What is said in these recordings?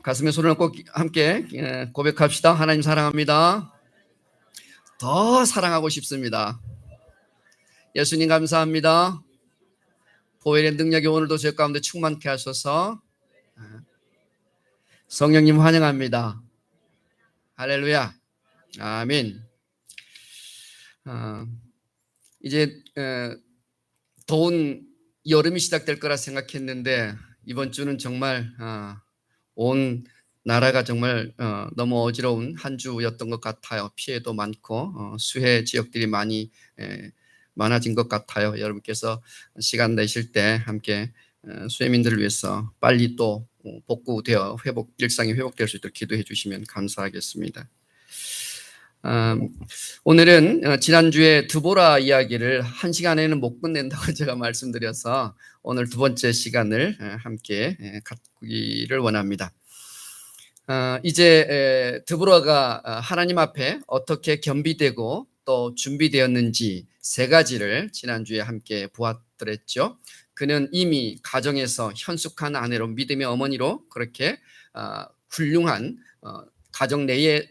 가슴에 손을 얹고 함께 고백합시다. 하나님 사랑합니다. 더 사랑하고 싶습니다. 예수님 감사합니다. 보혈의 능력이 오늘도 제 가운데 충만케 하소서. 성령님 환영합니다. 할렐루야. 아멘. 이제 더운 여름이 시작될 거라 생각했는데 이번 주는 정말 온 나라가 정말 너무 어지러운 한 주였던 것 같아요. 피해도 많고 수해 지역들이 많아진 것 같아요. 여러분께서 시간 내실 때 함께 수해민들을 위해서 빨리 또 복구되어 일상이 회복될 수 있도록 기도해 주시면 감사하겠습니다. 오늘은 지난주에 드보라 이야기를 한 시간에는 못 끝낸다고 제가 말씀드려서 오늘 두 번째 시간을 함께 갖기를 원합니다. 이제 드보라가 하나님 앞에 어떻게 겸비되고 또 준비되었는지 세 가지를 지난주에 함께 보았더랬죠. 그는 이미 가정에서 현숙한 아내로 믿음의 어머니로 그렇게 훌륭한 가정 내의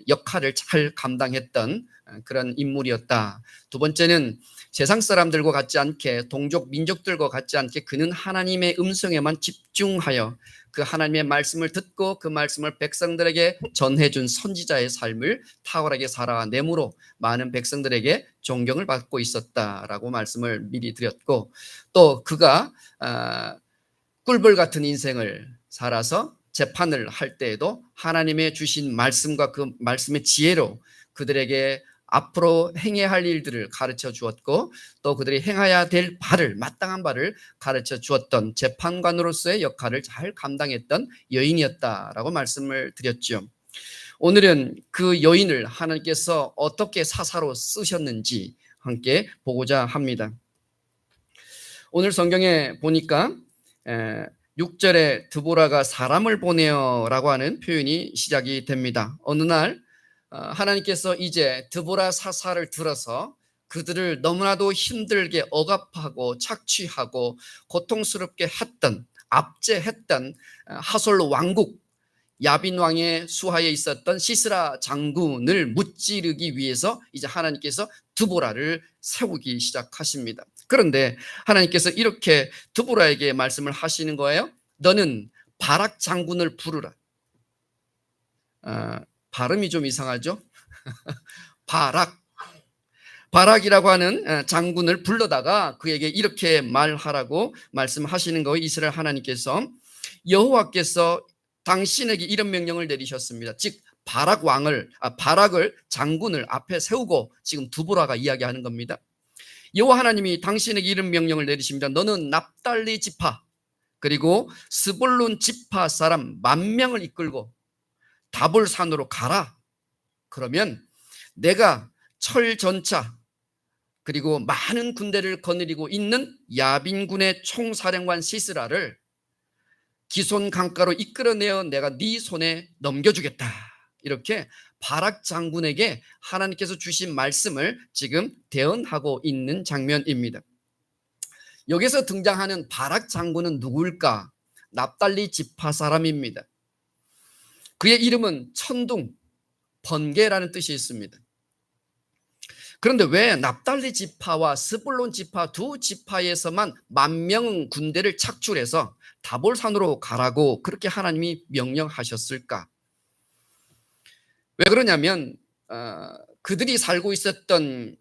역할을 잘 감당했던 그런 인물이었다. 두 번째는 세상 사람들과 같지 않게 동족 민족들과 같지 않게 그는 하나님의 음성에만 집중하여 그 하나님의 말씀을 듣고 그 말씀을 백성들에게 전해준 선지자의 삶을 탁월하게 살아내므로 많은 백성들에게 존경을 받고 있었다라고 말씀을 미리 드렸고, 또 그가 꿀벌 같은 인생을 살아서 재판을 할 때에도 하나님의 주신 말씀과 그 말씀의 지혜로 그들에게 앞으로 행해야 할 일들을 가르쳐 주었고, 또 그들이 행해야 될 바를, 마땅한 바를 가르쳐 주었던 재판관으로서의 역할을 잘 감당했던 여인이었다라고 말씀을 드렸죠. 오늘은 그 여인을 하나님께서 어떻게 사사로 쓰셨는지 함께 보고자 합니다. 오늘 성경에 보니까 6절에 드보라가 사람을 보내어라고 하는 표현이 시작이 됩니다. 어느 날 하나님께서 이제 드보라 사사를 들어서 그들을 너무나도 힘들게 억압하고 착취하고 고통스럽게 했던, 압제했던 하솔 왕국 야빈 왕의 수하에 있었던 시스라 장군을 무찌르기 위해서 이제 하나님께서 드보라를 세우기 시작하십니다. 그런데 하나님께서 이렇게 드보라에게 말씀을 하시는 거예요. 너는 바락 장군을 부르라. 발음이 좀 이상하죠? 바락이라고 하는 장군을 불러다가 그에게 이렇게 말하라고 말씀하시는 거예요. 이스라엘 하나님께서, 여호와께서 당신에게 이런 명령을 내리셨습니다. 즉 바락을 장군을 앞에 세우고 지금 드보라가 이야기하는 겁니다. 여호와 하나님이 당신에게 이런 명령을 내리십니다. 너는 납달리 지파 그리고 스불론 지파 사람 10,000명을 이끌고 다볼산으로 가라. 그러면 내가 철전차 그리고 많은 군대를 거느리고 있는 야빈군의 총사령관 시스라를 기손 강가로 이끌어내어 내가 네 손에 넘겨주겠다. 이렇게 바락 장군에게 하나님께서 주신 말씀을 지금 대언하고 있는 장면입니다. 여기서 등장하는 바락 장군은 누구일까? 납달리 지파 사람입니다. 그의 이름은 천둥, 번개라는 뜻이 있습니다. 그런데 왜 납달리 지파와 스불론 지파 두 지파에서만 10,000명 군대를 착출해서 다볼산으로 가라고 그렇게 하나님이 명령하셨을까? 왜 그러냐면 그들이 살고 있었던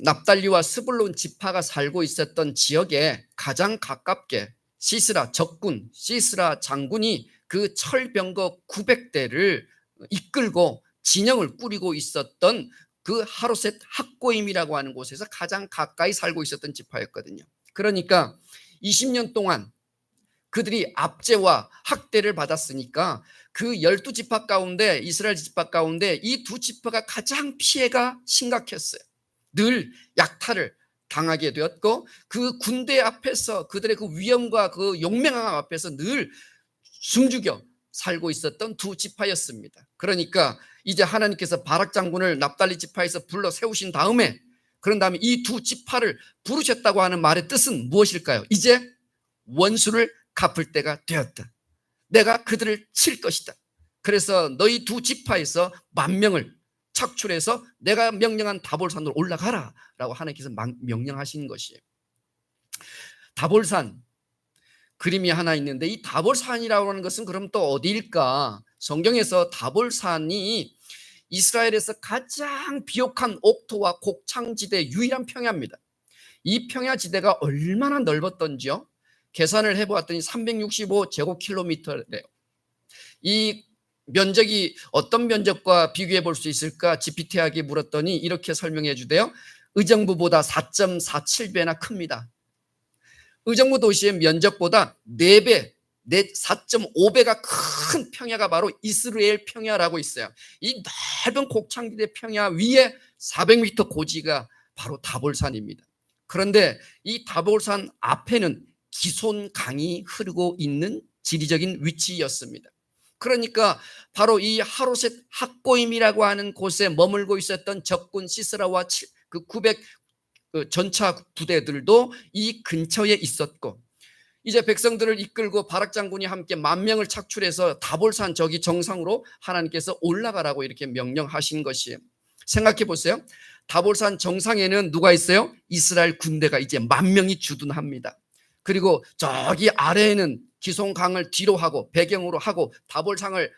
납달리와 스불론 지파가 살고 있었던 지역에 가장 가깝게 시스라 적군, 시스라 장군이 그 철병거 900대를 이끌고 진영을 꾸리고 있었던 그 하루셋 학고임이라고 하는 곳에서 가장 가까이 살고 있었던 지파였거든요. 그러니까 20년 동안 그들이 압제와 학대를 받았으니까 그 12지파 가운데, 이스라엘 지파 가운데 이 두 지파가 가장 피해가 심각했어요. 늘 약탈을 당하게 되었고 그 군대 앞에서 그들의 그 위엄과 그 용맹함 앞에서 늘 숨죽여 살고 있었던 두 지파였습니다. 그러니까 이제 하나님께서 바락 장군을 납달리 지파에서 불러 세우신 다음에, 그런 다음에 이 두 지파를 부르셨다고 하는 말의 뜻은 무엇일까요? 이제 원수를 갚을 때가 되었다. 내가 그들을 칠 것이다. 그래서 너희 두 지파에서 10,000명을 착출해서 내가 명령한 다볼산으로 올라가라 라고 하나님께서 명령하신 것이에요. 다볼산 그림이 하나 있는데, 이 다볼산이라고 하는 것은 그럼 또 어디일까? 성경에서 다볼산이 이스라엘에서 가장 비옥한 옥토와 곡창지대 유일한 평야입니다. 이 평야지대가 얼마나 넓었던지요? 계산을 해보았더니 365제곱킬로미터래요. 이 면적이 어떤 면적과 비교해 볼 수 있을까? GPT에게 물었더니 이렇게 설명해 주대요. 의정부보다 4.47배나 큽니다. 의정부 도시의 면적보다 4배, 4.5배가 큰 평야가 바로 이스라엘 평야라고 있어요. 이 넓은 곡창지대 평야 위에 400m 고지가 바로 다볼산입니다. 그런데 이 다볼산 앞에는 기손강이 흐르고 있는 지리적인 위치였습니다. 그러니까 바로 이 하로셋 학고임이라고 하는 곳에 머물고 있었던 적군 시스라와 그 900 전차 부대들도 이 근처에 있었고, 이제 백성들을 이끌고 바락 장군이 함께 10,000명을 착출해서 다볼산 저기 정상으로 하나님께서 올라가라고 이렇게 명령하신 것이에요. 생각해 보세요. 다볼산 정상에는 누가 있어요? 이스라엘 군대가 이제 10,000명이 주둔합니다. 그리고 저기 아래에는 기송강을 뒤로 하고 배경으로 하고 다볼산을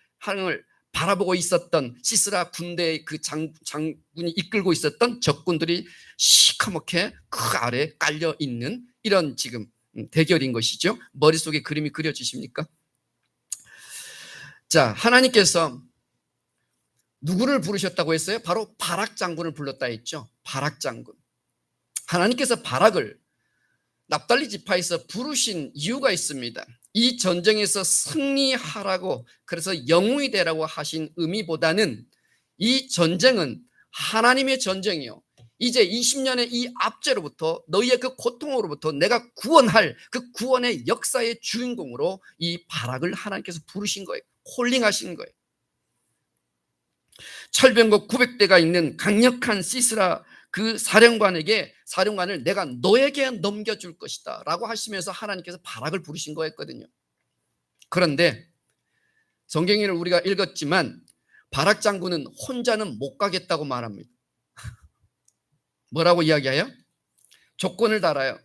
바라보고 있었던 시스라 군대의 그 장군이 이끌고 있었던 적군들이 시커멓게 그 아래에 깔려 있는 이런 지금 대결인 것이죠. 머릿속에 그림이 그려지십니까? 자, 하나님께서 누구를 부르셨다고 했어요? 바로 바락 장군을 불렀다 했죠. 바락 장군. 하나님께서 바락을 납달리 지파에서 부르신 이유가 있습니다. 이 전쟁에서 승리하라고, 그래서 영웅이 되라고 하신 의미보다는 이 전쟁은 하나님의 전쟁이요, 이제 20년의 이 압제로부터, 너희의 그 고통으로부터 내가 구원할 그 구원의 역사의 주인공으로 이 바락을 하나님께서 부르신 거예요. 콜링하신 거예요. 철병거 900대가 있는 강력한 시스라 그 사령관을 내가 너에게 넘겨줄 것이다 라고 하시면서 하나님께서 바락을 부르신 거였거든요. 그런데 성경을 우리가 읽었지만 바락 장군은 혼자는 못 가겠다고 말합니다. 뭐라고 이야기해요? 조건을 달아요.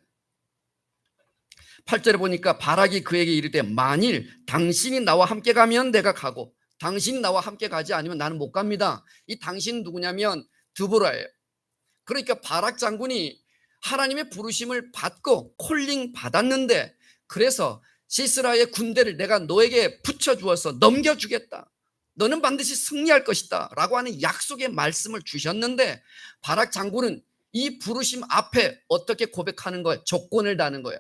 8절에 보니까 바락이 그에게 이르되 만일 당신이 나와 함께 가면 내가 가고 당신이 나와 함께 가지 않으면 나는 못 갑니다. 이 당신은 누구냐면 드보라예요. 그러니까 바락 장군이 하나님의 부르심을 받고 콜링 받았는데, 그래서 시스라의 군대를 내가 너에게 붙여주어서 넘겨주겠다, 너는 반드시 승리할 것이다 라고 하는 약속의 말씀을 주셨는데, 바락 장군은 이 부르심 앞에 어떻게 고백하는 거예요? 조건을 다는 거예요.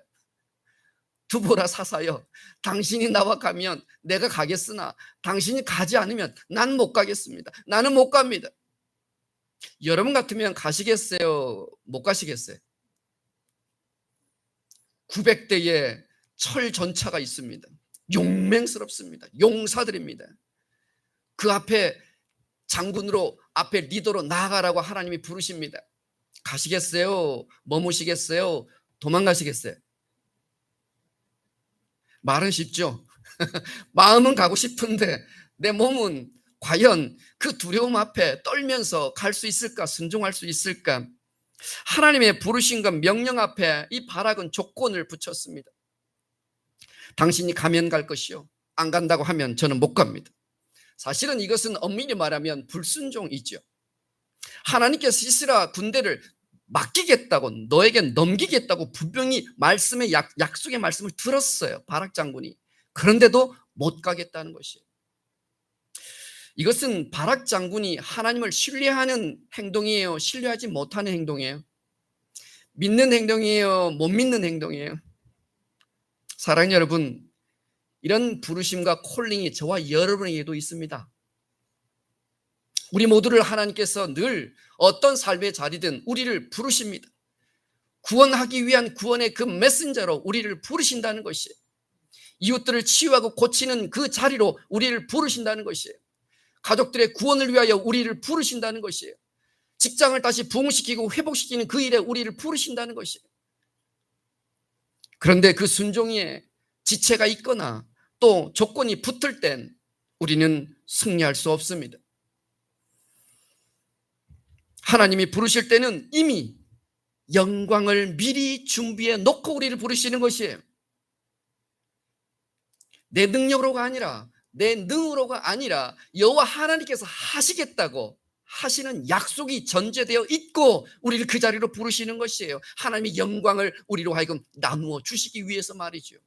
드보라 사사여, 당신이 나와 가면 내가 가겠으나 당신이 가지 않으면 난 못 가겠습니다. 나는 못 갑니다. 여러분 같으면 가시겠어요? 못 가시겠어요? 900대의 철 전차가 있습니다. 용맹스럽습니다. 용사들입니다. 그 앞에 장군으로, 앞에 리더로 나아가라고 하나님이 부르십니다. 가시겠어요? 머무시겠어요? 도망가시겠어요? 말은 쉽죠. 마음은 가고 싶은데 내 몸은 과연 그 두려움 앞에 떨면서 갈 수 있을까? 순종할 수 있을까? 하나님의 부르심과 명령 앞에 이 바락은 조건을 붙였습니다. 당신이 가면 갈 것이요, 안 간다고 하면 저는 못 갑니다. 사실은 이것은 엄밀히 말하면 불순종이죠. 하나님께서 시스라 군대를 맡기겠다고, 너에게 넘기겠다고 분명히 말씀의 약속의 말씀을 들었어요, 바락 장군이. 그런데도 못 가겠다는 것이에요. 이것은 바락 장군이 하나님을 신뢰하는 행동이에요, 신뢰하지 못하는 행동이에요? 믿는 행동이에요, 못 믿는 행동이에요? 사랑하는 여러분, 이런 부르심과 콜링이 저와 여러분에게도 있습니다. 우리 모두를 하나님께서 늘 어떤 삶의 자리든 우리를 부르십니다. 구원하기 위한 구원의 그 메신저로 우리를 부르신다는 것이에요. 이웃들을 치유하고 고치는 그 자리로 우리를 부르신다는 것이에요. 가족들의 구원을 위하여 우리를 부르신다는 것이에요. 직장을 다시 부흥시키고 회복시키는 그 일에 우리를 부르신다는 것이에요. 그런데 그 순종에 지체가 있거나 또 조건이 붙을 땐 우리는 승리할 수 없습니다. 하나님이 부르실 때는 이미 영광을 미리 준비해 놓고 우리를 부르시는 것이에요. 내 능력으로가 아니라, 내 능으로가 아니라 여호와 하나님께서 하시겠다고 하시는 약속이 전제되어 있고 우리를 그 자리로 부르시는 것이에요. 하나님의 영광을 우리로 하여금 나누어 주시기 위해서 말이죠.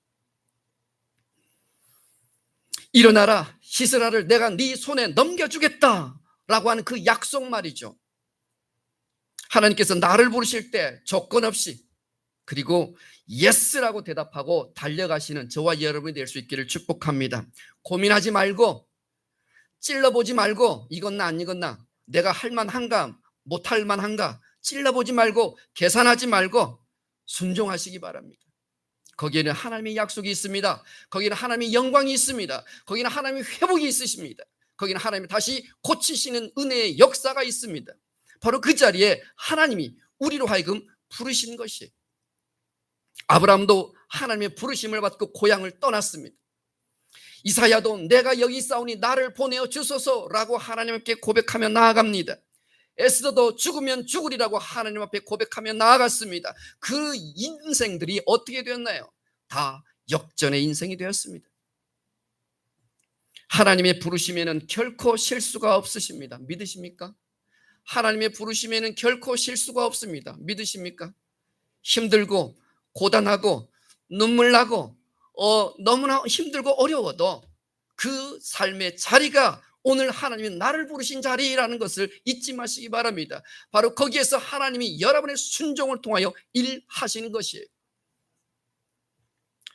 일어나라, 시스라를 내가 네 손에 넘겨주겠다라고 하는 그 약속 말이죠. 하나님께서 나를 부르실 때 조건 없이, 그리고 예스라고 대답하고 달려가시는 저와 여러분이 될 수 있기를 축복합니다. 고민하지 말고, 찔러보지 말고, 이건나 안 이건나, 내가 할만한가 못할 만한가 찔러보지 말고, 계산하지 말고 순종하시기 바랍니다. 거기에는 하나님의 약속이 있습니다. 거기에는 하나님의 영광이 있습니다. 거기에는 하나님의 회복이 있으십니다. 거기는 하나님이 다시 고치시는 은혜의 역사가 있습니다. 바로 그 자리에 하나님이 우리로 하여금 부르신 것이에요. 아브라함도 하나님의 부르심을 받고 고향을 떠났습니다. 이사야도 내가 여기 있사오니 나를 보내어 주소서라고 하나님께 고백하며 나아갑니다. 에스더도 죽으면 죽으리라고 하나님 앞에 고백하며 나아갔습니다. 그 인생들이 어떻게 되었나요? 다 역전의 인생이 되었습니다. 하나님의 부르심에는 결코 실수가 없으십니다. 믿으십니까? 하나님의 부르심에는 결코 실수가 없습니다. 믿으십니까? 힘들고 고단하고 눈물 나고 너무나 힘들고 어려워도 그 삶의 자리가 오늘 하나님이 나를 부르신 자리라는 것을 잊지 마시기 바랍니다. 바로 거기에서 하나님이 여러분의 순종을 통하여 일하시는 것이에요.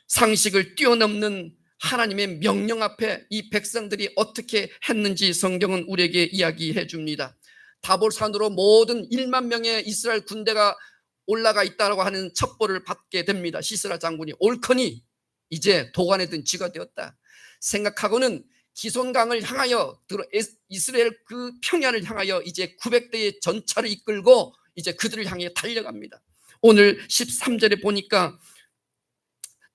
상식을 뛰어넘는 하나님의 명령 앞에 이 백성들이 어떻게 했는지 성경은 우리에게 이야기해 줍니다. 다볼산으로 모든 1만 명의 이스라엘 군대가 올라가 있다고 하는 첩보를 받게 됩니다. 시스라 장군이 옳거니 이제 도관에 든 쥐가 되었다 생각하고는 기손강을 향하여 이스라엘 그 평야를 향하여 이제 900대의 전차를 이끌고 이제 그들을 향해 달려갑니다. 오늘 13절에 보니까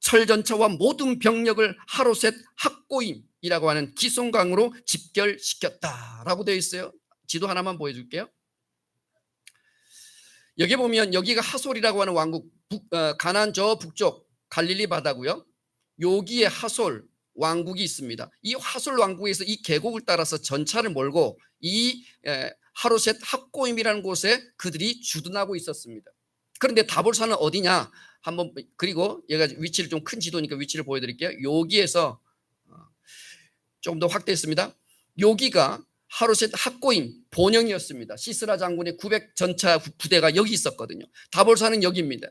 철전차와 모든 병력을 하로셋 학고임이라고 하는 기손강으로 집결시켰다라고 되어 있어요. 지도 하나만 보여줄게요. 여기 보면 여기가 하솔이라고 하는 왕국, 가나안 저 북쪽 갈릴리 바다고요. 여기에 하솔 왕국이 있습니다. 이 하솔 왕국에서 이 계곡을 따라서 전차를 몰고 이 하로셋 학고임이라는 곳에 그들이 주둔하고 있었습니다. 그런데 다볼산은 어디냐? 한번, 그리고 얘가 위치를 좀 큰 지도니까 위치를 보여드릴게요. 여기에서 좀 더 확대했습니다. 여기가 하로셋 학고임 본영이었습니다. 시스라 장군의 900 전차 부대가 여기 있었거든요. 다볼산은 여기입니다.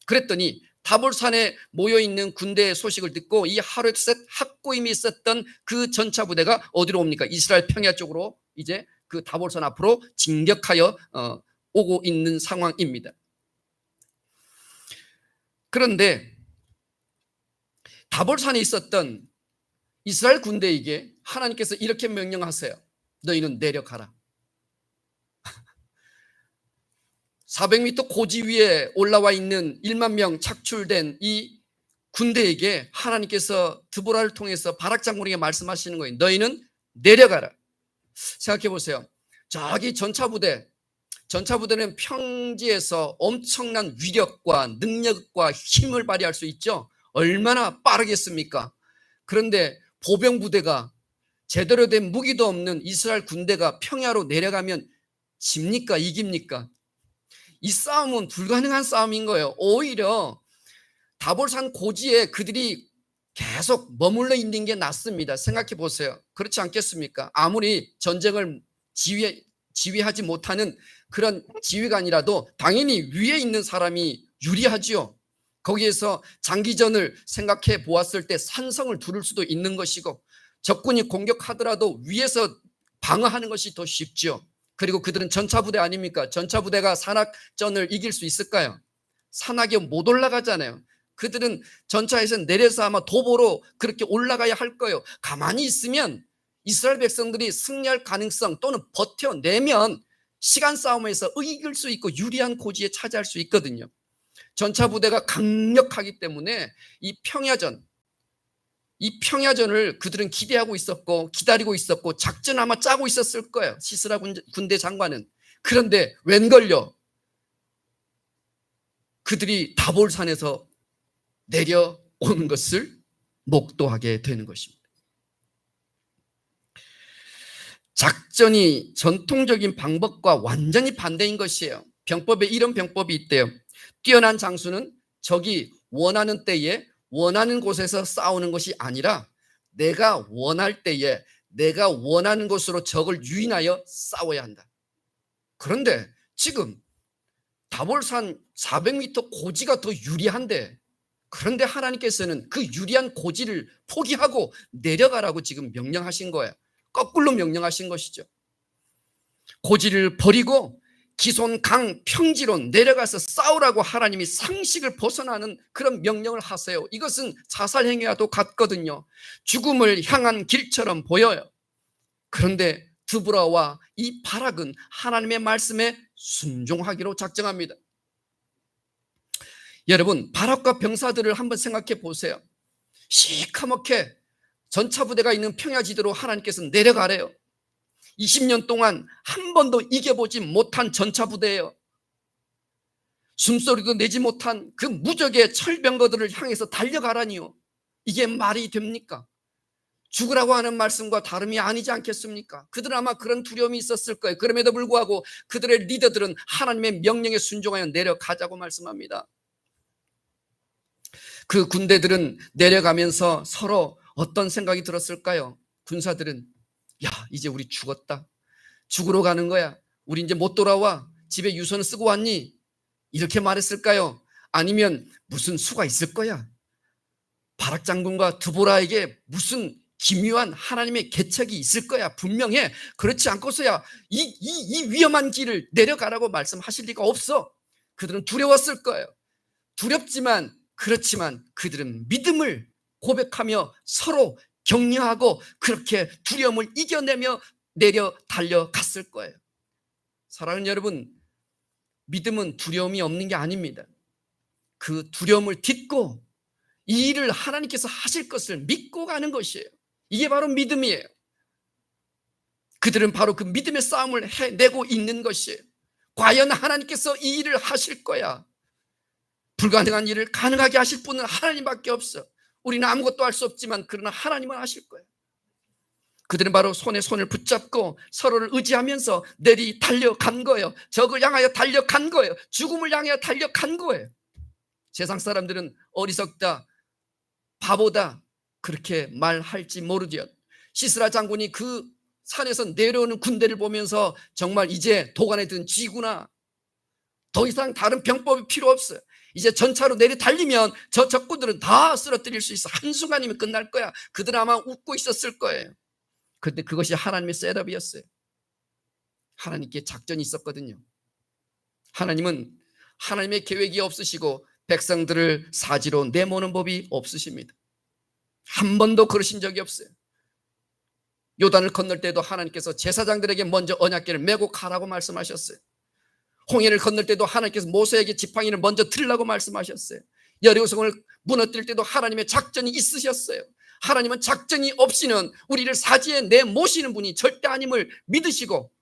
그랬더니 다볼산에 모여있는 군대의 소식을 듣고 이 하로셋 학고임이 있었던 그 전차 부대가 어디로 옵니까? 이스라엘 평야 쪽으로 이제 그 다볼산 앞으로 진격하여 오고 있는 상황입니다. 그런데 다볼산에 있었던 이스라엘 군대에게 하나님께서 이렇게 명령하세요. 너희는 내려가라. 400m 고지 위에 올라와 있는 1만 명 착출된 이 군대에게 하나님께서 드보라를 통해서 바락 장군에게 말씀하시는 거예요. 너희는 내려가라. 생각해 보세요. 저기 전차부대는 평지에서 엄청난 위력과 능력과 힘을 발휘할 수 있죠. 얼마나 빠르겠습니까? 그런데 보병부대가 제대로 된 무기도 없는 이스라엘 군대가 평야로 내려가면 집니까? 이깁니까? 이 싸움은 불가능한 싸움인 거예요. 오히려 다볼산 고지에 그들이 계속 머물러 있는 게 낫습니다. 생각해 보세요. 그렇지 않겠습니까? 아무리 전쟁을 지휘하지 못하는 그런 지휘관이라도 당연히 위에 있는 사람이 유리하지요. 거기에서 장기전을 생각해 보았을 때 산성을 두를 수도 있는 것이고 적군이 공격하더라도 위에서 방어하는 것이 더 쉽죠. 그리고 그들은 전차부대 아닙니까? 전차부대가 산악전을 이길 수 있을까요? 산악에 못 올라가잖아요. 그들은 전차에서 내려서 아마 도보로 그렇게 올라가야 할 거예요. 가만히 있으면 이스라엘 백성들이 승리할 가능성 또는 버텨내면 시간 싸움에서 이길 수 있고 유리한 고지에 차지할 수 있거든요. 전차부대가 강력하기 때문에 이 평야전, 이 평야전을 그들은 기대하고 있었고 기다리고 있었고 작전 아마 짜고 있었을 거예요. 시스라 군대 장관은. 그런데 웬걸요, 그들이 다볼산에서 내려오는 것을 목도하게 되는 것입니다. 작전이 전통적인 방법과 완전히 반대인 것이에요. 병법에 이런 병법이 있대요. 뛰어난 장수는 적이 원하는 때에 원하는 곳에서 싸우는 것이 아니라 내가 원할 때에 내가 원하는 곳으로 적을 유인하여 싸워야 한다. 그런데 지금 다볼산 400m 고지가 더 유리한데, 그런데 하나님께서는 그 유리한 고지를 포기하고 내려가라고 지금 명령하신 거예요. 거꾸로 명령하신 것이죠. 고지를 버리고 기손 강 평지로 내려가서 싸우라고 하나님이 상식을 벗어나는 그런 명령을 하세요. 이것은 자살 행위와도 같거든요. 죽음을 향한 길처럼 보여요. 그런데 드보라와 이 바락은 하나님의 말씀에 순종하기로 작정합니다. 여러분, 바락과 병사들을 한번 생각해 보세요. 시커멓게 전차부대가 있는 평야지대로 하나님께서 내려가래요. 20년 동안 한 번도 이겨보지 못한 전차부대예요. 숨소리도 내지 못한 그 무적의 철병거들을 향해서 달려가라니요. 이게 말이 됩니까? 죽으라고 하는 말씀과 다름이 아니지 않겠습니까? 그들은 아마 그런 두려움이 있었을 거예요. 그럼에도 불구하고 그들의 리더들은 하나님의 명령에 순종하여 내려가자고 말씀합니다. 그 군대들은 내려가면서 서로 어떤 생각이 들었을까요? 군사들은 야, 이제 우리 죽었다. 죽으러 가는 거야. 우리 이제 못 돌아와. 집에 유서는 쓰고 왔니? 이렇게 말했을까요? 아니면 무슨 수가 있을 거야. 바락 장군과 드보라에게 무슨 기묘한 하나님의 계책이 있을 거야. 분명해. 그렇지 않고서야 이 위험한 길을 내려가라고 말씀하실 리가 없어. 그들은 두려웠을 거예요. 두렵지만 그렇지만 그들은 믿음을 고백하며 서로 격려하고 그렇게 두려움을 이겨내며 내려 달려갔을 거예요. 사랑하는 여러분, 믿음은 두려움이 없는 게 아닙니다. 그 두려움을 딛고 이 일을 하나님께서 하실 것을 믿고 가는 것이에요. 이게 바로 믿음이에요. 그들은 바로 그 믿음의 싸움을 해내고 있는 것이에요. 과연 하나님께서 이 일을 하실 거야. 불가능한 일을 가능하게 하실 분은 하나님밖에 없어. 우리는 아무것도 할 수 없지만 그러나 하나님은 하실 거예요. 그들은 바로 손에 손을 붙잡고 서로를 의지하면서 내리 달려간 거예요. 적을 향하여 달려간 거예요. 죽음을 향하여 달려간 거예요. 세상 사람들은 어리석다, 바보다 그렇게 말할지 모르지요. 시스라 장군이 그 산에서 내려오는 군대를 보면서 정말 이제 도간에 든 쥐구나. 더 이상 다른 병법이 필요 없어요. 이제 전차로 내려 달리면 저 적군들은 다 쓰러뜨릴 수 있어. 한순간이면 끝날 거야. 그들은 아마 웃고 있었을 거예요. 그런데 그것이 하나님의 셋업이었어요. 하나님께 작전이 있었거든요. 하나님은 하나님의 계획이 없으시고 백성들을 사지로 내모는 법이 없으십니다. 한 번도 그러신 적이 없어요. 요단을 건널 때도 하나님께서 제사장들에게 먼저 언약궤를 메고 가라고 말씀하셨어요. 홍해를 건널 때도 하나님께서 모세에게 지팡이를 먼저 들라고 말씀하셨어요. 여리고성을 무너뜨릴 때도 하나님의 작전이 있으셨어요. 하나님은 작전이 없이는 우리를 사지에 내모시는 분이 절대 아님을 믿으시고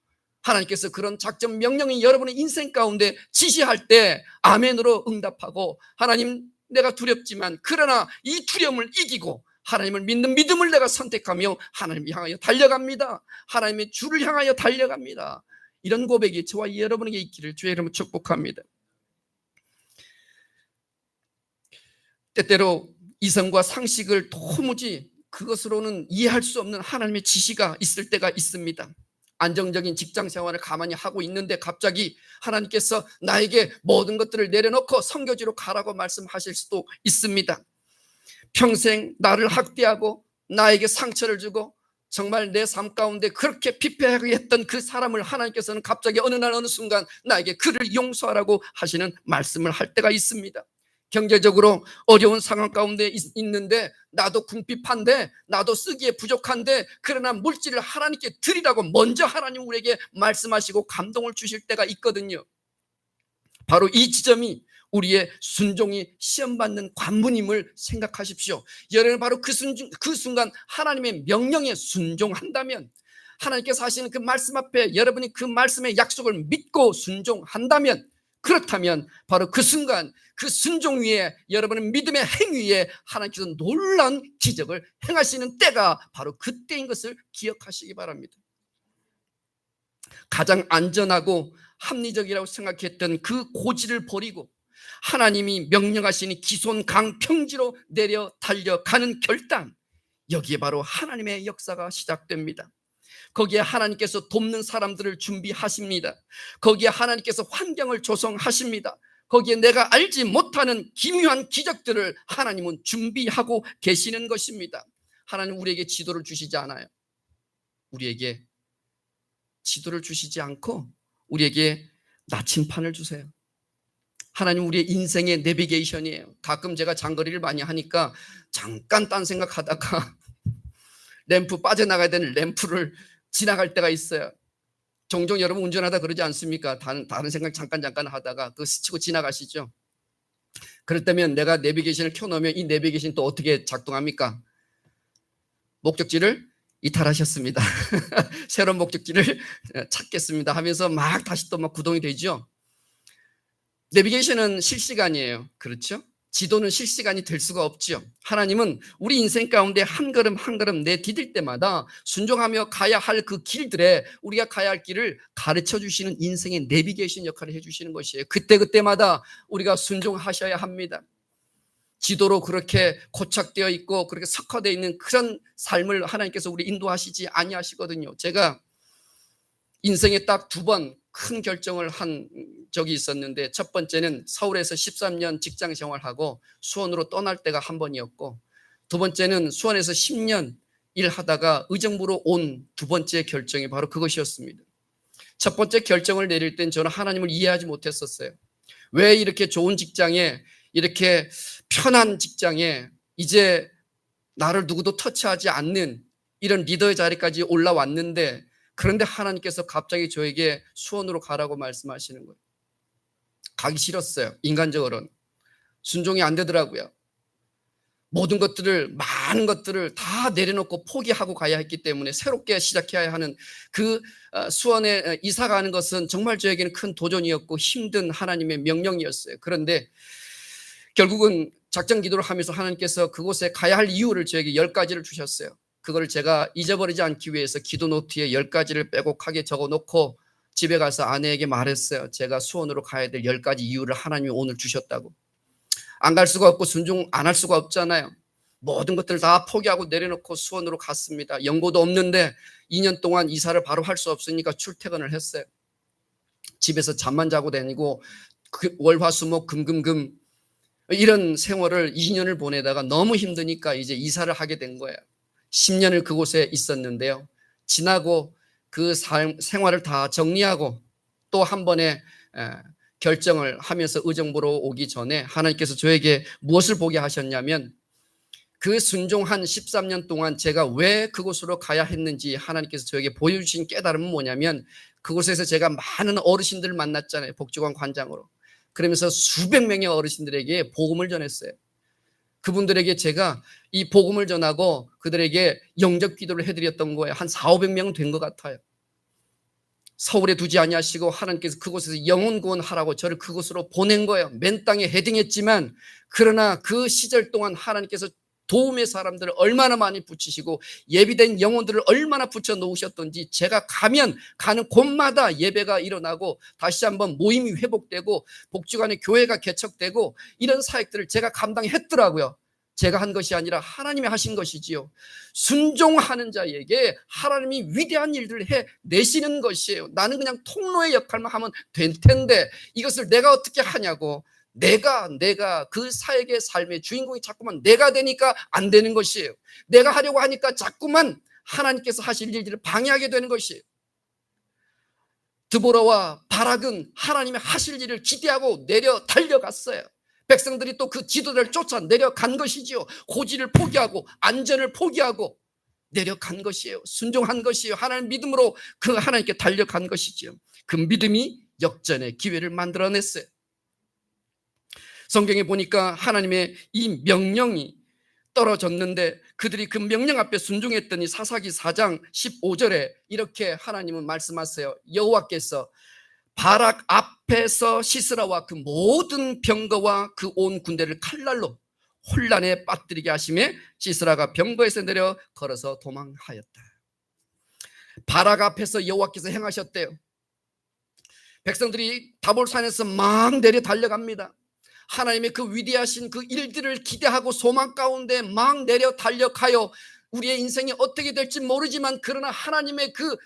하나님께서 그런 작전 명령이 여러분의 인생 가운데 지시할 때 아멘으로 응답하고 하나님, 내가 두렵지만 그러나 이 두려움을 이기고 하나님을 믿는 믿음을 내가 선택하며 하나님을 향하여 달려갑니다. 하나님의 주를 향하여 달려갑니다. 이런 고백이 저와 여러분에게 있기를 주의 이름으로 축복합니다. 때때로 이성과 상식을 도무지 그것으로는 이해할 수 없는 하나님의 지시가 있을 때가 있습니다. 안정적인 직장 생활을 가만히 하고 있는데 갑자기 하나님께서 나에게 모든 것들을 내려놓고 선교지로 가라고 말씀하실 수도 있습니다. 평생 나를 학대하고 나에게 상처를 주고 정말 내 삶 가운데 그렇게 피폐하게 했던 그 사람을 하나님께서는 갑자기 어느 날 어느 순간 나에게 그를 용서하라고 하시는 말씀을 할 때가 있습니다. 경제적으로 어려운 상황 가운데 있는데 나도 궁핍한데 나도 쓰기에 부족한데 그러나 물질을 하나님께 드리라고 먼저 하나님 우리에게 말씀하시고 감동을 주실 때가 있거든요. 바로 이 지점이 우리의 순종이 시험받는 관문임을 생각하십시오. 여러분 바로 그 순간 하나님의 명령에 순종한다면, 하나님께서 하시는 그 말씀 앞에 여러분이 그 말씀의 약속을 믿고 순종한다면, 그렇다면 바로 그 순간 그 순종 위에, 여러분의 믿음의 행위에 하나님께서 놀라운 기적을 행하시는 때가 바로 그때인 것을 기억하시기 바랍니다. 가장 안전하고 합리적이라고 생각했던 그 고지를 버리고 하나님이 명령하시니 기손 강평지로 내려 달려가는 결단, 여기에 바로 하나님의 역사가 시작됩니다. 거기에 하나님께서 돕는 사람들을 준비하십니다. 거기에 하나님께서 환경을 조성하십니다. 거기에 내가 알지 못하는 기묘한 기적들을 하나님은 준비하고 계시는 것입니다. 하나님 우리에게 지도를 주시지 않아요. 우리에게 지도를 주시지 않고 우리에게 나침판을 주세요. 하나님 우리의 인생의 내비게이션이에요. 가끔 제가 장거리를 많이 하니까 잠깐 딴 생각하다가 램프, 빠져나가야 되는 램프를 지나갈 때가 있어요. 종종 여러분 운전하다 그러지 않습니까? 다른 생각 잠깐 하다가 그거 스치고 지나가시죠. 그럴 때면 내가 내비게이션을 켜놓으면 이 내비게이션이 또 어떻게 작동합니까? 목적지를 이탈하셨습니다. 새로운 목적지를 찾겠습니다 하면서 막 다시 또 막 구동이 되죠. 내비게이션은 실시간이에요. 그렇죠? 지도는 실시간이 될 수가 없죠. 하나님은 우리 인생 가운데 한 걸음 한 걸음 내디딜 때마다 순종하며 가야 할 그 길들에 우리가 가야 할 길을 가르쳐 주시는 인생의 내비게이션 역할을 해주시는 것이에요. 그때마다 우리가 순종하셔야 합니다. 지도로 그렇게 고착되어 있고 그렇게 석화되어 있는 그런 삶을 하나님께서 우리 인도하시지 아니하시거든요. 제가 인생에 딱 2번 큰 결정을 한 적이 있었는데, 첫 번째는 서울에서 13년 직장 생활하고 수원으로 떠날 때가 한 번이었고, 두 번째는 수원에서 10년 일하다가 의정부로 온 2번째 결정이 바로 그것이었습니다. 첫 번째 결정을 내릴 땐 저는 하나님을 이해하지 못했었어요. 왜 이렇게 좋은 직장에, 이렇게 편한 직장에 이제 나를 누구도 터치하지 않는 이런 리더의 자리까지 올라왔는데, 그런데 하나님께서 갑자기 저에게 수원으로 가라고 말씀하시는 거예요. 가기 싫었어요. 인간적으로는 순종이 안 되더라고요. 모든 것들을, 많은 것들을 다 내려놓고 포기하고 가야 했기 때문에 새롭게 시작해야 하는 그 수원에 이사 가는 것은 정말 저에게는 큰 도전이었고 힘든 하나님의 명령이었어요. 그런데 결국은 작전 기도를 하면서 하나님께서 그곳에 가야 할 이유를 저에게 10가지를 주셨어요. 그걸 제가 잊어버리지 않기 위해서 기도 노트에 10가지를 빼곡하게 적어놓고 집에 가서 아내에게 말했어요. 제가 수원으로 가야 될 10가지 이유를 하나님이 오늘 주셨다고. 안 갈 수가 없고 순종 안 할 수가 없잖아요. 모든 것들을 다 포기하고 내려놓고 수원으로 갔습니다. 연고도 없는데 2년 동안 이사를 바로 할 수 없으니까 출퇴근을 했어요. 집에서 잠만 자고 다니고 월화수목 금금금 이런 생활을 2년을 보내다가 너무 힘드니까 이제 이사를 하게 된 거예요. 10년을 그곳에 있었는데요. 지나고 그 생활을 다 정리하고 또 한 번의 결정을 하면서 의정부로 오기 전에 하나님께서 저에게 무엇을 보게 하셨냐면, 그 순종한 13년 동안 제가 왜 그곳으로 가야 했는지 하나님께서 저에게 보여주신 깨달음은 뭐냐면, 그곳에서 제가 많은 어르신들을 만났잖아요. 복지관 관장으로. 그러면서 수백 명의 어르신들에게 복음을 전했어요. 그분들에게 제가 이 복음을 전하고 그들에게 영접 기도를 해드렸던 거예요. 한 400~500명 된 것 같아요. 서울에 두지 아니하시고 하나님께서 그곳에서 영혼 구원하라고 저를 그곳으로 보낸 거예요. 맨 땅에 헤딩했지만, 그러나 그 시절 동안 하나님께서 도움의 사람들을 얼마나 많이 붙이시고 예비된 영혼들을 얼마나 붙여 놓으셨던지, 제가 가는 곳마다 예배가 일어나고 다시 한번 모임이 회복되고 복지관의 교회가 개척되고 이런 사역들을 제가 감당했더라고요. 제가 한 것이 아니라 하나님이 하신 것이지요. 순종하는 자에게 하나님이 위대한 일들을 해내시는 것이에요. 나는 그냥 통로의 역할만 하면 될 텐데 이것을 내가 어떻게 하냐고. 내가 그 사역의 삶의 주인공이 자꾸만 내가 되니까 안 되는 것이에요. 내가 하려고 하니까 자꾸만 하나님께서 하실 일들을 방해하게 되는 것이에요. 드보라와 바락은 하나님의 하실 일을 기대하고 내려 달려갔어요. 백성들이 또 그 지도자를 쫓아 내려간 것이지요. 고지를 포기하고 안전을 포기하고 내려간 것이에요. 순종한 것이에요. 하나님 믿음으로 그 하나님께 달려간 것이지요. 그 믿음이 역전의 기회를 만들어냈어요. 성경에 보니까 하나님의 이 명령이 떨어졌는데 그들이 그 명령 앞에 순종했더니 사사기 4장 15절에 이렇게 하나님은 말씀하세요. 여호와께서 바락 앞에서 시스라와 그 모든 병거와 그 온 군대를 칼날로 혼란에 빠뜨리게 하심에 시스라가 병거에서 내려 걸어서 도망하였다. 바락 앞에서 여호와께서 행하셨대요. 백성들이 다볼산에서 막 내려 달려갑니다. 하나님의 그 위대하신 그 일들을 기대하고 소망 가운데 막 내려 달려가요. 우리의 인생이 어떻게 될지 모르지만 그러나 하나님의 그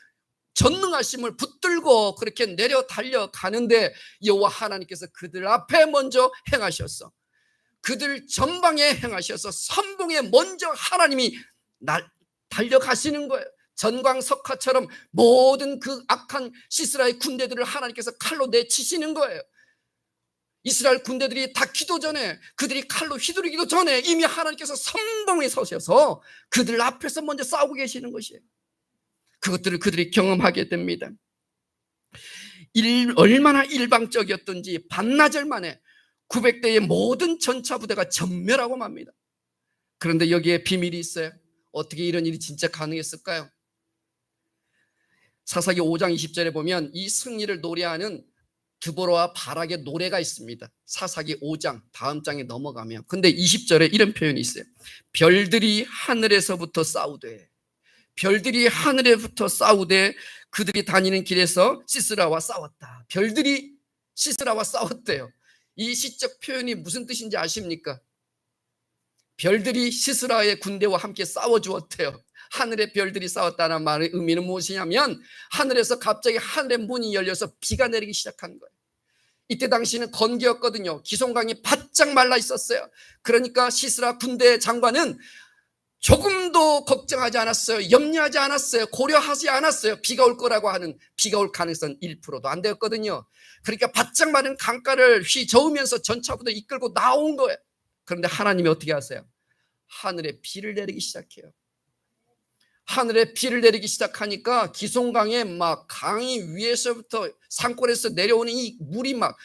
전능하심을 붙들고 그렇게 내려 달려가는데 여호와 하나님께서 그들 앞에 먼저 행하셔서 그들 전방에 행하셔서 선봉에 먼저 하나님이 달려가시는 거예요. 전광석화처럼 모든 그 악한 시스라의 군대들을 하나님께서 칼로 내치시는 거예요. 이스라엘 군대들이 닿기도 전에 그들이 칼로 휘두르기도 전에 이미 하나님께서 선봉에 서셔서 그들 앞에서 먼저 싸우고 계시는 것이에요. 그것들을 그들이 경험하게 됩니다. 얼마나 일방적이었던지 반나절 만에 900대의 모든 전차부대가 전멸하고 맙니다. 그런데 여기에 비밀이 있어요. 어떻게 이런 일이 진짜 가능했을까요? 사사기 5장 20절에 보면 이 승리를 노래하는 드보라와 바락의 노래가 있습니다. 사사기 5장 다음 장에 넘어가면. 근데 20절에 이런 표현이 있어요. 별들이 하늘에서부터 싸우되, 별들이 하늘에부터 싸우되 그들이 다니는 길에서 시스라와 싸웠다. 별들이 시스라와 싸웠대요. 이 시적 표현이 무슨 뜻인지 아십니까? 별들이 시스라의 군대와 함께 싸워주었대요. 하늘의 별들이 싸웠다는 말의 의미는 무엇이냐면 하늘에서 갑자기 하늘의 문이 열려서 비가 내리기 시작한 거예요. 이때 당시는 건기였거든요. 기송강이 바짝 말라 있었어요. 그러니까 시스라 군대 장관은 조금도 걱정하지 않았어요. 염려하지 않았어요. 고려하지 않았어요. 비가 올 거라고 하는, 비가 올 가능성은 1%도 안 되었거든요. 그러니까 바짝 마른 강가를 휘저으면서 전차부터 이끌고 나온 거예요. 그런데 하나님이 어떻게 하세요? 하늘에 비를 내리기 시작해요. 하늘에 비를 내리기 시작하니까 기송강에 막 강이 위에서부터 산골에서 내려오는 이 물이 막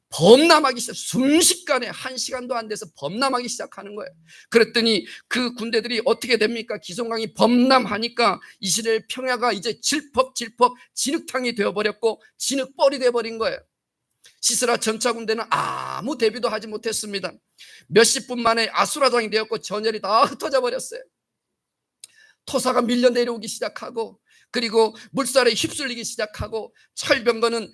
범람하기 시작, 순식간에 1시간도 안 돼서 범람하기 시작하는 거예요. 그랬더니 그 군대들이 어떻게 됩니까? 기송강이 범람하니까 이스라엘 평야가 이제 질퍽질퍽 진흙탕이 되어버렸고 진흙벌이 되어버린 거예요. 시스라 전차 군대는 아무 대비도 하지 못했습니다. 몇십 분 만에 아수라장이 되었고 전열이 다 흩어져 버렸어요. 토사가 밀려 내려오기 시작하고 그리고 물살에 휩쓸리기 시작하고 철병거는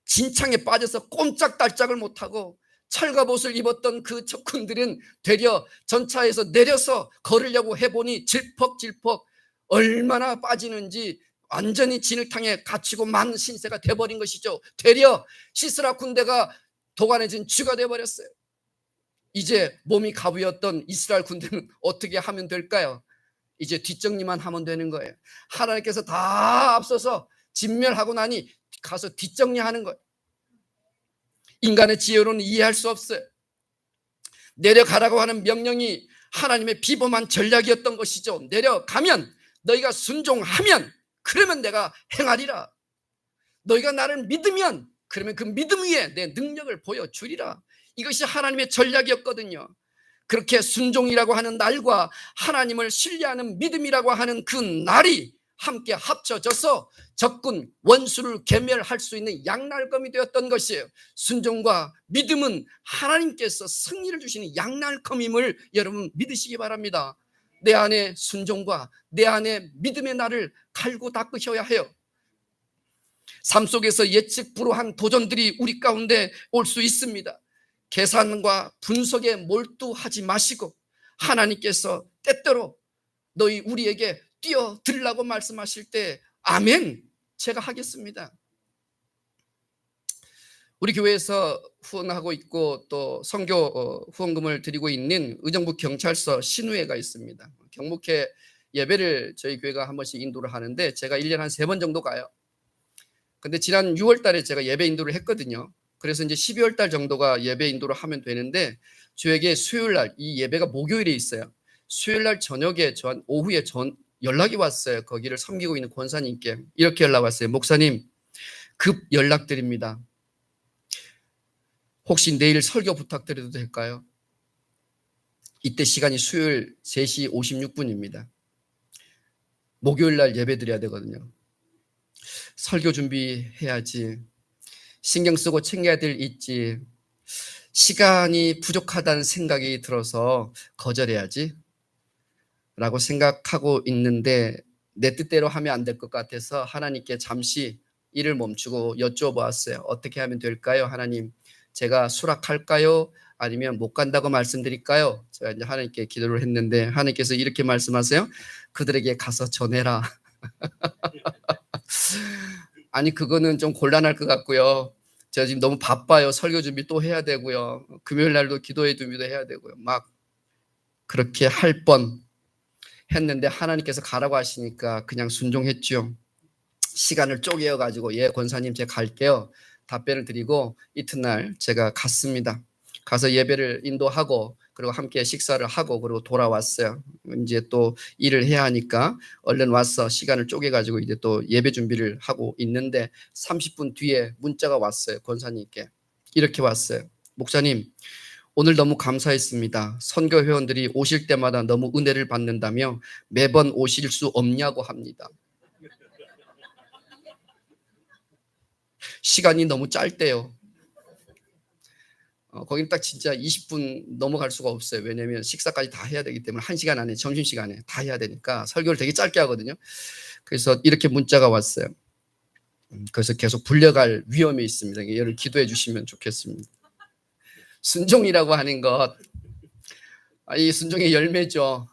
진창에 빠져서 꼼짝달짝을 못하고 철갑옷을 입었던 그 적군들은 되려 전차에서 내려서 걸으려고 해보니 질퍽질퍽 얼마나 빠지는지 완전히 진흙탕에 갇히고 만 신세가 돼버린 것이죠. 되려 시스라 군대가 도관해진 쥐가 돼버렸어요. 이제 몸이 가부였던 이스라엘 군대는 어떻게 하면 될까요? 이제 뒷정리만 하면 되는 거예요. 하나님께서 다 앞서서 진멸하고 나니 가서 뒷정리하는 거예요. 인간의 지혜로는 이해할 수 없어요. 내려가라고 하는 명령이 하나님의 비범한 전략이었던 것이죠. 내려가면 너희가 순종하면 그러면 내가 행하리라. 너희가 나를 믿으면 그러면 그 믿음 위에 내 능력을 보여주리라. 이것이 하나님의 전략이었거든요. 그렇게 순종이라고 하는 날과 하나님을 신뢰하는 믿음이라고 하는 그 날이 함께 합쳐져서 적군 원수를 괴멸할 수 있는 양날검이 되었던 것이에요. 순종과 믿음은 하나님께서 승리를 주시는 양날검임을 여러분 믿으시기 바랍니다. 내 안에 순종과 내 안에 믿음의 날을 갈고 닦으셔야 해요. 삶 속에서 예측 불허한 도전들이 우리 가운데 올 수 있습니다. 계산과 분석에 몰두하지 마시고 하나님께서 때때로 너희 우리에게 뛰어들라고 말씀하실 때 아멘 제가 하겠습니다. 우리 교회에서 후원하고 있고 또 선교 후원금을 드리고 있는 의정부 경찰서 신우회가 있습니다. 경목회 예배를 저희 교회가 한 번씩 인도를 하는데 제가 1년에 한 3번 정도 가요. 근데 지난 6월 달에 제가 예배 인도를 했거든요. 그래서 이제 12월 달 정도가 예배 인도를 하면 되는데 저에게 수요일 날 이 예배가 목요일에 있어요. 수요일 날 저녁에 오후에 연락이 왔어요. 거기를 섬기고 있는 권사님께 이렇게 연락 왔어요. 목사님 급 연락드립니다. 혹시 내일 설교 부탁드려도 될까요? 이때 시간이 수요일 3시 56분입니다. 목요일 날 예배 드려야 되거든요. 설교 준비해야지. 신경 쓰고 챙겨야 될 있지. 시간이 부족하다는 생각이 들어서 거절해야지 라고 생각하고 있는데 내 뜻대로 하면 안 될 것 같아서 하나님께 잠시 일을 멈추고 여쭤보았어요. 어떻게 하면 될까요? 하나님, 제가 수락할까요? 아니면 못 간다고 말씀드릴까요? 제가 이제 하나님께 기도를 했는데 하나님께서 이렇게 말씀하세요. 그들에게 가서 전해라. 아니, 그거는 좀 곤란할 것 같고요. 제가 지금 너무 바빠요. 설교 준비 또 해야 되고요. 금요일 날도 기도회 준비도 해야 되고요. 막 그렇게 할 뻔 했는데 하나님께서 가라고 하시니까 그냥 순종했죠. 시간을 쪼개어 가지고 예 권사님 제가 갈게요. 답변을 드리고 이튿날 제가 갔습니다. 가서 예배를 인도하고 그리고 함께 식사를 하고 그리고 돌아왔어요. 이제 또 일을 해야 하니까 얼른 와서 시간을 쪼개 가지고 이제 또 예배 준비를 하고 있는데 30분 뒤에 문자가 왔어요. 권사님께 이렇게 왔어요. 목사님, 오늘 너무 감사했습니다. 선교 회원들이 오실 때마다 너무 은혜를 받는다며 매번 오실 수 없냐고 합니다. 시간이 너무 짧대요. 거긴 딱 진짜 20분 넘어갈 수가 없어요. 왜냐하면 식사까지 다 해야 되기 때문에 1시간 안에 점심시간에 다 해야 되니까 설교를 되게 짧게 하거든요. 그래서 이렇게 문자가 왔어요. 그래서 계속 불려갈 위험이 있습니다. 이를 기도해 주시면 좋겠습니다. 순종이라고 하는 것, 이 순종의 열매죠.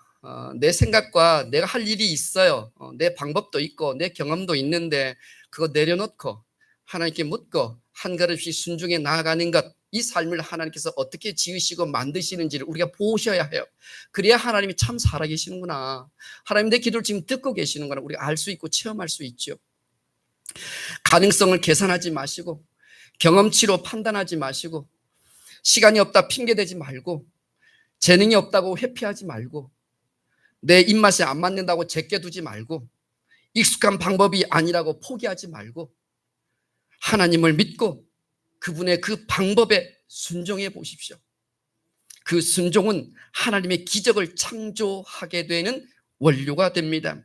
내 생각과 내가 할 일이 있어요. 내 방법도 있고 내 경험도 있는데 그거 내려놓고 하나님께 묻고 한 걸음씩 순종해 나아가는 것, 이 삶을 하나님께서 어떻게 지으시고 만드시는지를 우리가 보셔야 해요. 그래야 하나님이 참 살아계시는구나, 하나님 내 기도를 지금 듣고 계시는구나 우리가 알 수 있고 체험할 수 있죠. 가능성을 계산하지 마시고 경험치로 판단하지 마시고 시간이 없다 핑계대지 말고 재능이 없다고 회피하지 말고 내 입맛에 안 맞는다고 제껴두지 말고 익숙한 방법이 아니라고 포기하지 말고 하나님을 믿고 그분의 그 방법에 순종해 보십시오. 그 순종은 하나님의 기적을 창조하게 되는 원료가 됩니다.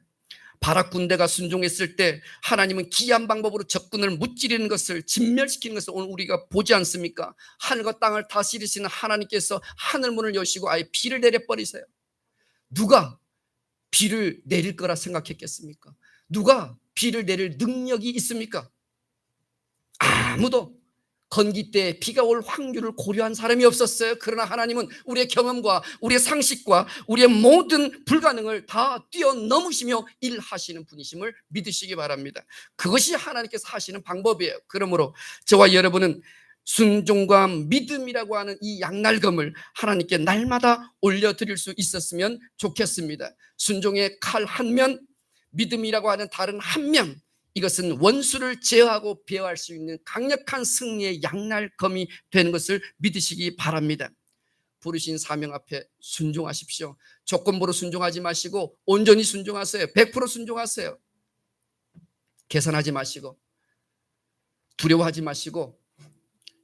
바락 군대가 순종했을 때 하나님은 기이한 방법으로 적군을 무찌르는 것을, 진멸시키는 것을 오늘 우리가 보지 않습니까? 하늘과 땅을 다스리시는 하나님께서 하늘문을 여시고 아예 비를 내려버리세요. 누가 비를 내릴 거라 생각했겠습니까? 누가 비를 내릴 능력이 있습니까? 아무도. 건기 때 비가 올 확률을 고려한 사람이 없었어요. 그러나 하나님은 우리의 경험과 우리의 상식과 우리의 모든 불가능을 다 뛰어넘으시며 일하시는 분이심을 믿으시기 바랍니다. 그것이 하나님께서 하시는 방법이에요. 그러므로 저와 여러분은 순종과 믿음이라고 하는 이 양날검을 하나님께 날마다 올려드릴 수 있었으면 좋겠습니다. 순종의 칼 한 면, 믿음이라고 하는 다른 한 면, 이것은 원수를 제어하고 배회할 수 있는 강력한 승리의 양날검이 되는 것을 믿으시기 바랍니다. 부르신 사명 앞에 순종하십시오. 조건부로 순종하지 마시고 온전히 순종하세요. 100% 순종하세요. 계산하지 마시고 두려워하지 마시고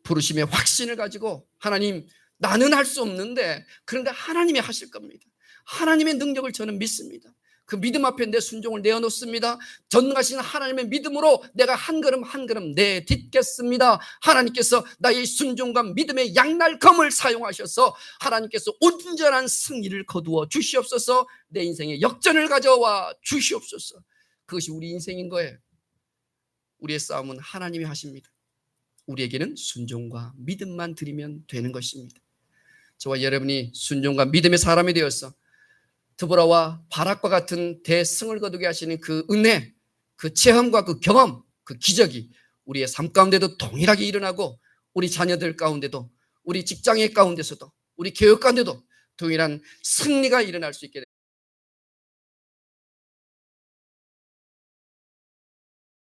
부르심의 확신을 가지고 하나님, 나는 할 수 없는데 그런데 하나님이 하실 겁니다. 하나님의 능력을 저는 믿습니다. 그 믿음 앞에 내 순종을 내어놓습니다. 전능하신 하나님의 믿음으로 내가 한 걸음 한 걸음 내딛겠습니다. 하나님께서 나의 순종과 믿음의 양날검을 사용하셔서 하나님께서 온전한 승리를 거두어 주시옵소서. 내 인생에 역전을 가져와 주시옵소서. 그것이 우리 인생인 거예요. 우리의 싸움은 하나님이 하십니다. 우리에게는 순종과 믿음만 드리면 되는 것입니다. 저와 여러분이 순종과 믿음의 사람이 되어서 드보라와 바락과 같은 대승을 거두게 하시는 그 은혜, 그 체험과 그 경험, 그 기적이 우리의 삶 가운데도 동일하게 일어나고 우리 자녀들 가운데도, 우리 직장의 가운데서도, 우리 교육 가운데도 동일한 승리가 일어날 수 있게